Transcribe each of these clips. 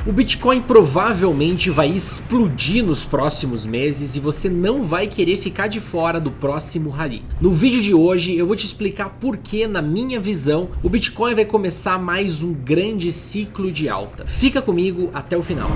O Bitcoin provavelmente vai explodir nos próximos meses e você não vai querer ficar de fora do próximo rally. No vídeo de hoje eu vou te explicar por que, na minha visão, o Bitcoin vai começar mais um grande ciclo de alta. Fica comigo até o final.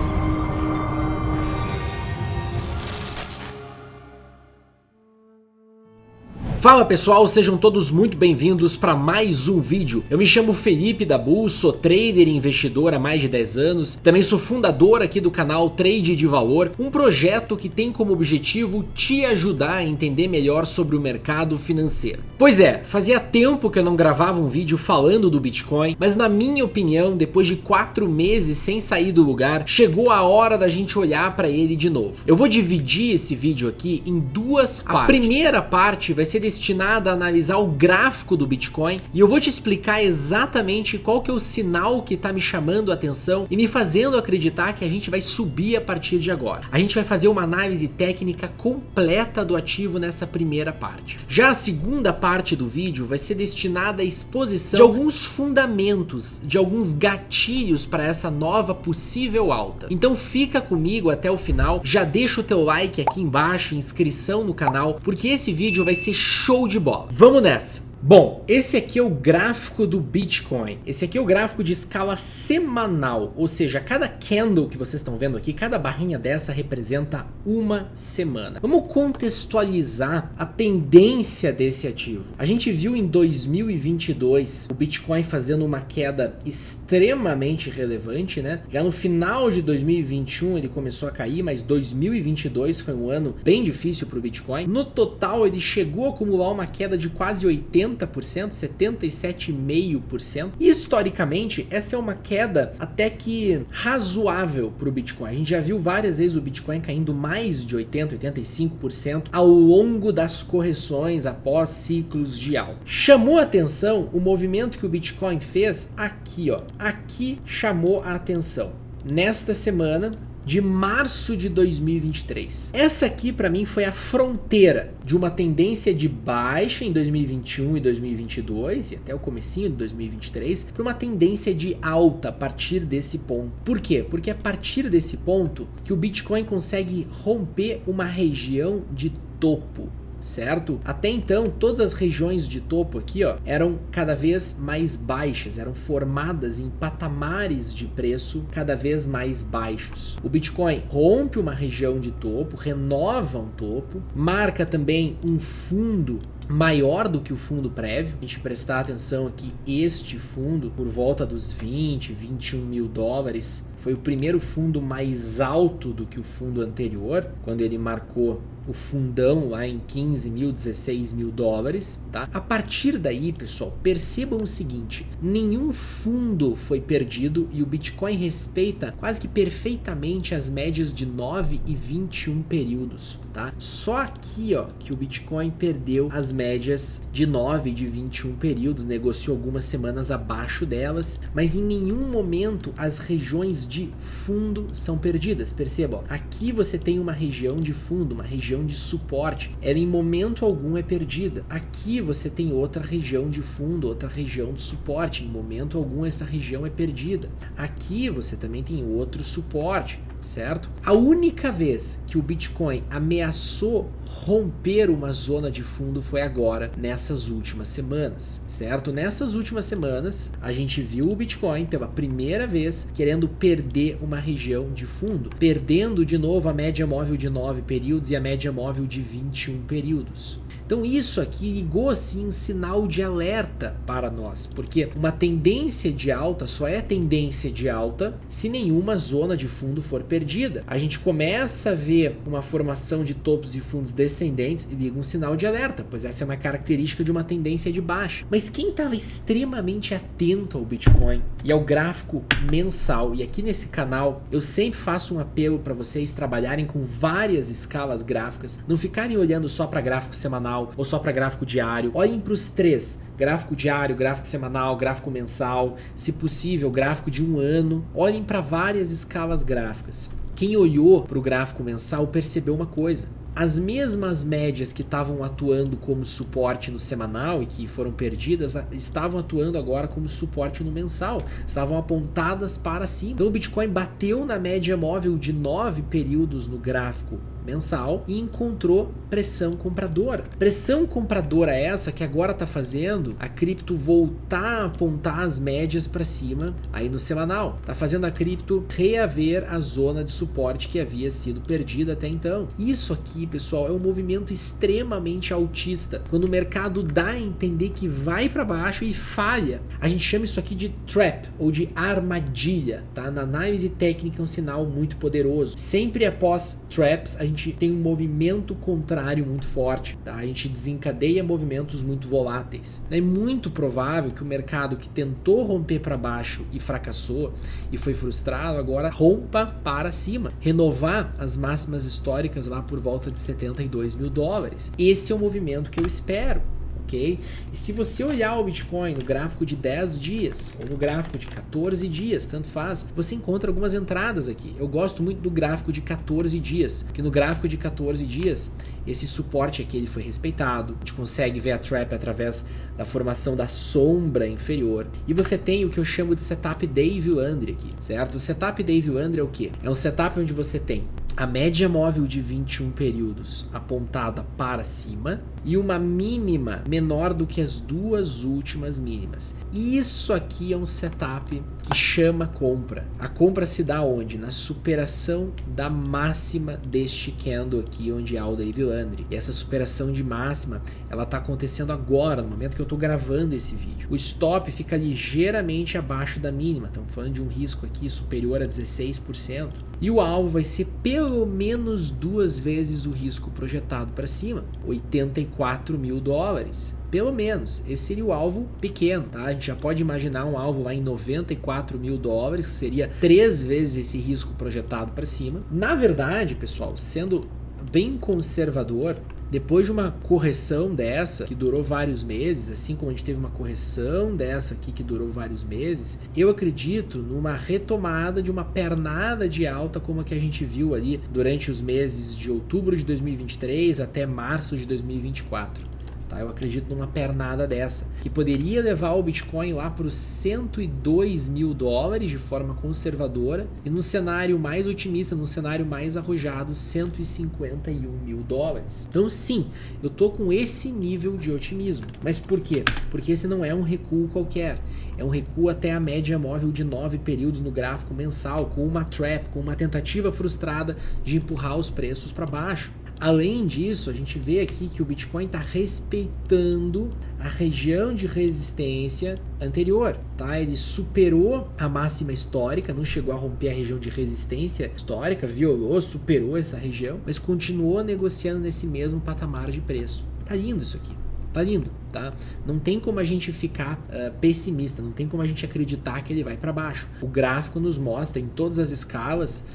Fala pessoal, sejam todos muito bem-vindos para mais um vídeo. Eu me chamo Felipe Dabu, sou trader e investidor há mais de 10 anos. Também sou fundador aqui do canal Trade de Valor, um projeto que tem como objetivo te ajudar a entender melhor sobre o mercado financeiro. Pois é, fazia tempo que eu não gravava um vídeo falando do Bitcoin, mas na minha opinião, depois de 4 meses sem sair do lugar, chegou a hora da gente olhar para ele de novo. Eu vou dividir esse vídeo aqui em duas partes. A primeira parte vai ser destinada a analisar o gráfico do Bitcoin e eu vou te explicar exatamente qual que é o sinal que está me chamando a atenção e me fazendo acreditar que a gente vai subir a partir de agora. A gente vai fazer uma análise técnica completa do ativo nessa primeira parte. Já a segunda parte do vídeo vai ser destinada à exposição de alguns fundamentos, de alguns gatilhos para essa nova possível alta. Então fica comigo até o final, já deixa o teu like aqui embaixo, inscrição no canal, porque esse vídeo vai ser show de bola. Vamos nessa! Bom, esse aqui é o gráfico do Bitcoin. Esse aqui é o gráfico de escala semanal, ou seja, cada candle que vocês estão vendo aqui, cada barrinha dessa representa uma semana. Vamos contextualizar a tendência desse ativo. A gente viu em 2022 o Bitcoin fazendo uma queda extremamente relevante, né? Já no final de 2021 ele começou a cair, mas 2022 foi um ano bem difícil para o Bitcoin. No total ele chegou a acumular uma queda de quase 80%, 77,5%. E historicamente, essa é uma queda até que razoável para o Bitcoin. A gente já viu várias vezes o Bitcoin caindo mais de 80%, 85% ao longo das correções após ciclos de alta. Chamou a atenção o movimento que o Bitcoin fez aqui, ó. Aqui chamou a atenção. Nesta semana de março de 2023. Essa aqui para mim foi a fronteira de uma tendência de baixa em 2021 e 2022 e até o comecinho de 2023 para uma tendência de alta a partir desse ponto. Por quê? Porque é a partir desse ponto que o Bitcoin consegue romper uma região de topo. Certo? Até então, todas as regiões de topo aqui, ó, eram cada vez mais baixas, eram formadas em patamares de preço cada vez mais baixos. O Bitcoin rompe uma região de topo, renova um topo, marca também um fundo maior do que o fundo prévio. A gente prestar atenção aqui, este fundo, por volta dos 20, 21 mil dólares, foi o primeiro fundo mais alto do que o fundo anterior, quando ele marcou o fundão lá em 15 mil, 16 mil dólares, tá? A partir daí, pessoal, percebam o seguinte, nenhum fundo foi perdido e o Bitcoin respeita quase que perfeitamente as médias de 9 e 21 períodos, tá? Só aqui, ó, que o Bitcoin perdeu as médias de 9 e de 21 períodos, negociou algumas semanas abaixo delas, mas em nenhum momento as regiões de fundo são perdidas. Percebam, ó, aqui você tem uma região de fundo, uma região de suporte, ela em momento algum é perdida. Aqui você tem outra região de fundo, outra região de suporte, em momento algum essa região é perdida. Aqui você também tem outro suporte, certo? A única vez que o Bitcoin ameaçou romper uma zona de fundo foi agora, nessas últimas semanas, certo? Nessas últimas semanas, a gente viu o Bitcoin pela primeira vez querendo perder uma região de fundo, perdendo de novo a média móvel de 9 períodos e a média móvel de 21 períodos. Então isso aqui ligou assim um sinal de alerta para nós, porque uma tendência de alta só é tendência de alta se nenhuma zona de fundo for perdida. A gente começa a ver uma formação de topos e fundos descendentes e liga um sinal de alerta, pois essa é uma característica de uma tendência de baixa. Mas quem estava extremamente atento ao Bitcoin e ao gráfico mensal, e aqui nesse canal eu sempre faço um apelo para vocês trabalharem com várias escalas gráficas, não ficarem olhando só para gráfico semanal ou só para gráfico diário, olhem para os três, gráfico diário, gráfico semanal, gráfico mensal, se possível gráfico de um ano, olhem para várias escalas gráficas. Quem olhou para o gráfico mensal percebeu uma coisa, as mesmas médias que estavam atuando como suporte no semanal e que foram perdidas, estavam atuando agora como suporte no mensal, estavam apontadas para cima. Então o Bitcoin bateu na média móvel de 9 períodos no gráfico mensal e encontrou pressão compradora. Pressão compradora essa que agora está fazendo a cripto voltar a apontar as médias para cima aí no semanal. Está fazendo a cripto reaver a zona de suporte que havia sido perdida até então. Isso aqui, pessoal, é um movimento extremamente altista. Quando o mercado dá a entender que vai para baixo e falha. A gente chama isso aqui de trap ou de armadilha, tá? Na análise técnica é um sinal muito poderoso. Sempre após traps, a gente tem um movimento contrário muito forte, tá? A gente desencadeia movimentos muito voláteis. É muito provável que o mercado que tentou romper para baixo e fracassou e foi frustrado, agora rompa para cima, renovar as máximas históricas lá por volta de 72 mil dólares. Esse é o movimento que eu espero. Okay? E se você olhar o Bitcoin no gráfico de 10 dias ou no gráfico de 14 dias, tanto faz, você encontra algumas entradas aqui. Eu gosto muito do gráfico de 14 dias, porque no gráfico de 14 dias, esse suporte aqui ele foi respeitado. A gente consegue ver a trap através da formação da sombra inferior. E você tem o que eu chamo de setup Dave Landry aqui, certo? O setup Dave Landry é o quê? É um setup onde você tem a média móvel de 21 períodos apontada para cima e uma mínima menor do que as duas últimas mínimas. Isso aqui é um setup que chama compra. A compra se dá onde? Na superação da máxima deste candle aqui, onde há o Dave Landry. E essa superação de máxima, ela está acontecendo agora, no momento que eu estou gravando esse vídeo. O stop fica ligeiramente abaixo da mínima. Estamos falando de um risco aqui superior a 16%. E o alvo vai ser pelo menos 2 vezes o risco projetado para cima, 84 mil dólares. Pelo menos, esse seria o alvo pequeno, tá? A gente já pode imaginar um alvo lá em 94 mil dólares, que seria 3 vezes esse risco projetado para cima. Na verdade, pessoal, sendo bem conservador, depois de uma correção dessa, que durou vários meses, assim como a gente teve uma correção dessa aqui que durou vários meses, eu acredito numa retomada de uma pernada de alta como a que a gente viu ali durante os meses de outubro de 2023 até março de 2024. Tá, eu acredito numa pernada dessa, que poderia levar o Bitcoin lá para os 102 mil dólares de forma conservadora e no cenário mais otimista, no cenário mais arrojado, 151 mil dólares. Então sim, eu tô com esse nível de otimismo. Mas por quê? Porque esse não é um recuo qualquer. É um recuo até a média móvel de 9 períodos no gráfico mensal, com uma trap, com uma tentativa frustrada de empurrar os preços para baixo. Além disso, a gente vê aqui que o Bitcoin está respeitando a região de resistência anterior, tá? Ele superou a máxima histórica, não chegou a romper a região de resistência histórica, violou, superou essa região, mas continuou negociando nesse mesmo patamar de preço. Tá lindo isso aqui. Tá lindo, tá? Não tem como a gente ficar pessimista, não tem como a gente acreditar que ele vai para baixo. O gráfico nos mostra em todas as escalas,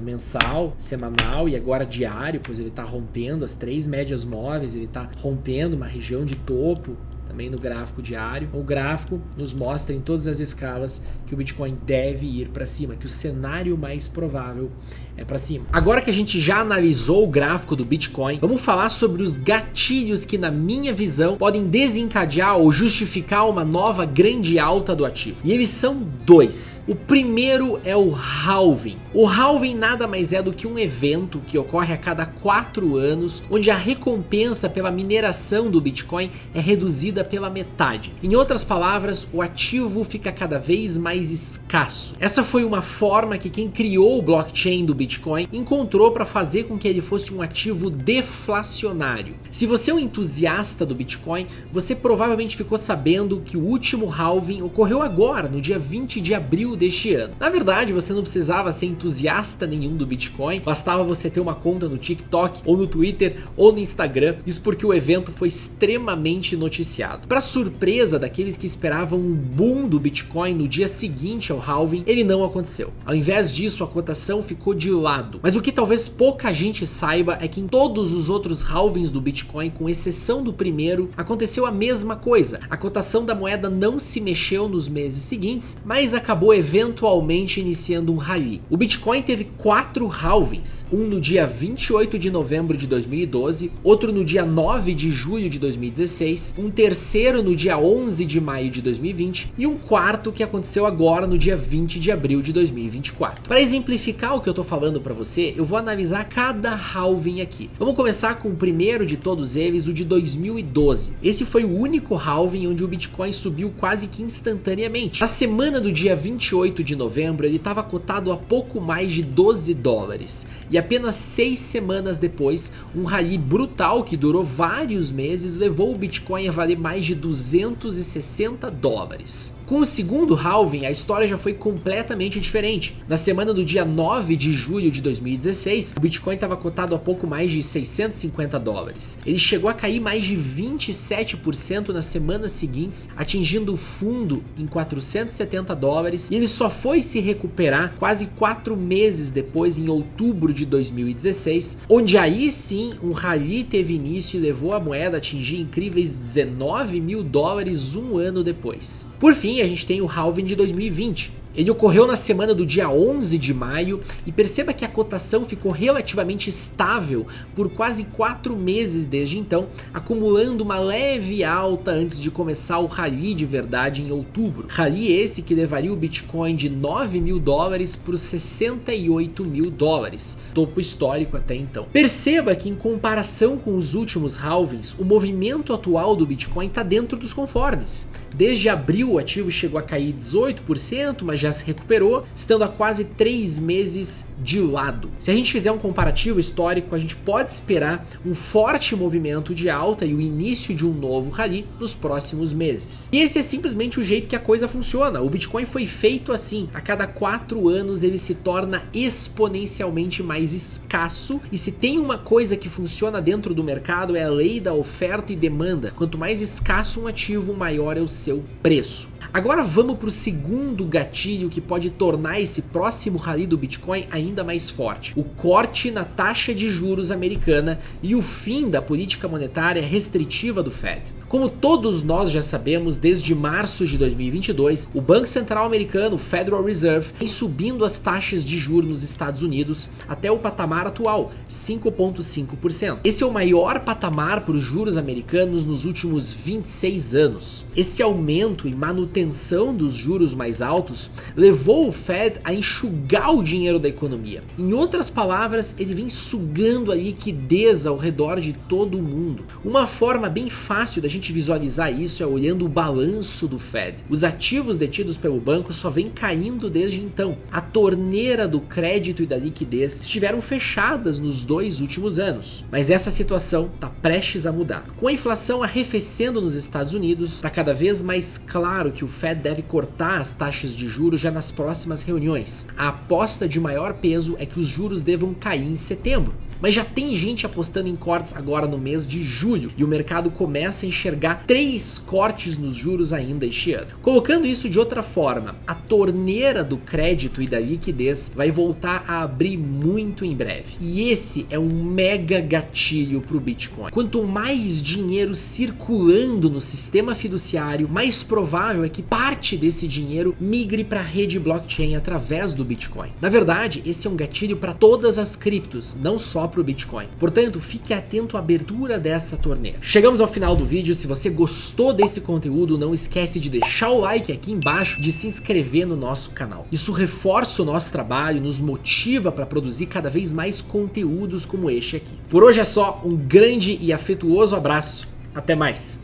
mensal, semanal e agora diário, pois ele está rompendo as 3 médias móveis, ele está rompendo uma região de topo, também no gráfico diário. O gráfico nos mostra em todas as escalas que o Bitcoin deve ir para cima, que o cenário mais provável é para cima. Agora que a gente já analisou o gráfico do Bitcoin, vamos falar sobre os gatilhos que, na minha visão, podem desencadear ou justificar uma nova grande alta do ativo. E eles são 2. O primeiro é o halving. O halving nada mais é do que um evento que ocorre a cada 4 anos, onde a recompensa pela mineração do Bitcoin é reduzida pela metade. Em outras palavras, o ativo fica cada vez mais escasso. Essa foi uma forma que quem criou o blockchain do Bitcoin encontrou para fazer com que ele fosse um ativo deflacionário. Se você é um entusiasta do Bitcoin, você provavelmente ficou sabendo que o último halving ocorreu agora, no dia 20 de abril deste ano. Na verdade, você não precisava ser entusiasta nenhum do Bitcoin, bastava você ter uma conta no TikTok, ou no Twitter, ou no Instagram, isso porque o evento foi extremamente noticiado. anunciado. Para surpresa daqueles que esperavam um boom do Bitcoin no dia seguinte ao halving, ele não aconteceu. Ao invés disso, a cotação ficou de lado. Mas o que talvez pouca gente saiba é que em todos os outros halvings do Bitcoin, com exceção do primeiro, aconteceu a mesma coisa. A cotação da moeda não se mexeu nos meses seguintes, mas acabou eventualmente iniciando um rally. O Bitcoin teve 4 halvings, um no dia 28 de novembro de 2012, outro no dia 9 de julho de 2016, um terceiro no dia 11 de maio de 2020 e um quarto que aconteceu agora no dia 20 de abril de 2024. Para exemplificar o que eu tô falando para você, eu vou analisar cada halving aqui. Vamos começar com o primeiro de todos eles, o de 2012. Esse foi o único halving onde o Bitcoin subiu quase que instantaneamente. Na semana do dia 28 de novembro, ele estava cotado a pouco mais de 12 dólares. E apenas 6 semanas depois, um rally brutal que durou vários meses levou o Bitcoin a valer mais de 260 dólares. Com o segundo halving, a história já foi completamente diferente. Na semana do dia 9 de julho de 2016, o Bitcoin estava cotado a pouco mais de 650 dólares. Ele chegou a cair mais de 27% nas semanas seguintes, atingindo o fundo em 470 dólares, e ele só foi se recuperar quase 4 meses depois, em outubro de 2016, onde aí sim um rally teve início e levou a moeda a atingir incríveis 19 mil dólares um ano depois. Por fim, a gente tem o halving de 2020. Ele ocorreu na semana do dia 11 de maio e perceba que a cotação ficou relativamente estável por quase 4 meses desde então, acumulando uma leve alta antes de começar o rally de verdade em outubro. Rally esse que levaria o Bitcoin de 9 mil dólares para os 68 mil dólares, topo histórico até então. Perceba que em comparação com os últimos halvings, o movimento atual do Bitcoin está dentro dos conformes. Desde abril o ativo chegou a cair 18%, mas já se recuperou, estando há quase 3 meses de lado. Se a gente fizer um comparativo histórico, a gente pode esperar um forte movimento de alta e o início de um novo rally nos próximos meses. E esse é simplesmente o jeito que a coisa funciona. O Bitcoin foi feito assim. A cada 4 anos ele se torna exponencialmente mais escasso, e se tem uma coisa que funciona dentro do mercado é a lei da oferta e demanda. Quanto mais escasso um ativo, maior é o seu preço. Agora vamos para o segundo gatilho que pode tornar esse próximo rally do Bitcoin ainda mais forte: o corte na taxa de juros americana e o fim da política monetária restritiva do Fed. Como todos nós já sabemos, desde março de 2022, o Banco Central americano, o Federal Reserve, vem subindo as taxas de juros nos Estados Unidos até o patamar atual, 5,5%. Esse é o maior patamar para os juros americanos nos últimos 26 anos. Esse aumento e manutenção dos juros mais altos levou o Fed a enxugar o dinheiro da economia. Em outras palavras, ele vem sugando a liquidez ao redor de todo o mundo. Uma forma bem fácil da gente visualizar isso é olhando o balanço do Fed. Os ativos detidos pelo banco só vêm caindo desde então. A torneira do crédito e da liquidez estiveram fechadas nos 2 últimos anos, mas essa situação está prestes a mudar. Com a inflação arrefecendo nos Estados Unidos, está cada vez mais claro que o Fed deve cortar as taxas de juros já nas próximas reuniões. A aposta de maior peso é que os juros devam cair em setembro. Mas já tem gente apostando em cortes agora no mês de julho, e o mercado começa a enxergar 3 cortes nos juros ainda este ano. Colocando isso de outra forma, a torneira do crédito e da liquidez vai voltar a abrir muito em breve. E esse é um mega gatilho para o Bitcoin. Quanto mais dinheiro circulando no sistema fiduciário, mais provável é que parte desse dinheiro migre para a rede blockchain através do Bitcoin. Na verdade, esse é um gatilho para todas as criptos, não só para o Bitcoin. Portanto, fique atento à abertura dessa torneira. Chegamos ao final do vídeo. Se você gostou desse conteúdo, não esquece de deixar o like aqui embaixo, de se inscrever no nosso canal. Isso reforça o nosso trabalho, nos motiva para produzir cada vez mais conteúdos como este aqui. Por hoje é só, um grande e afetuoso abraço. Até mais!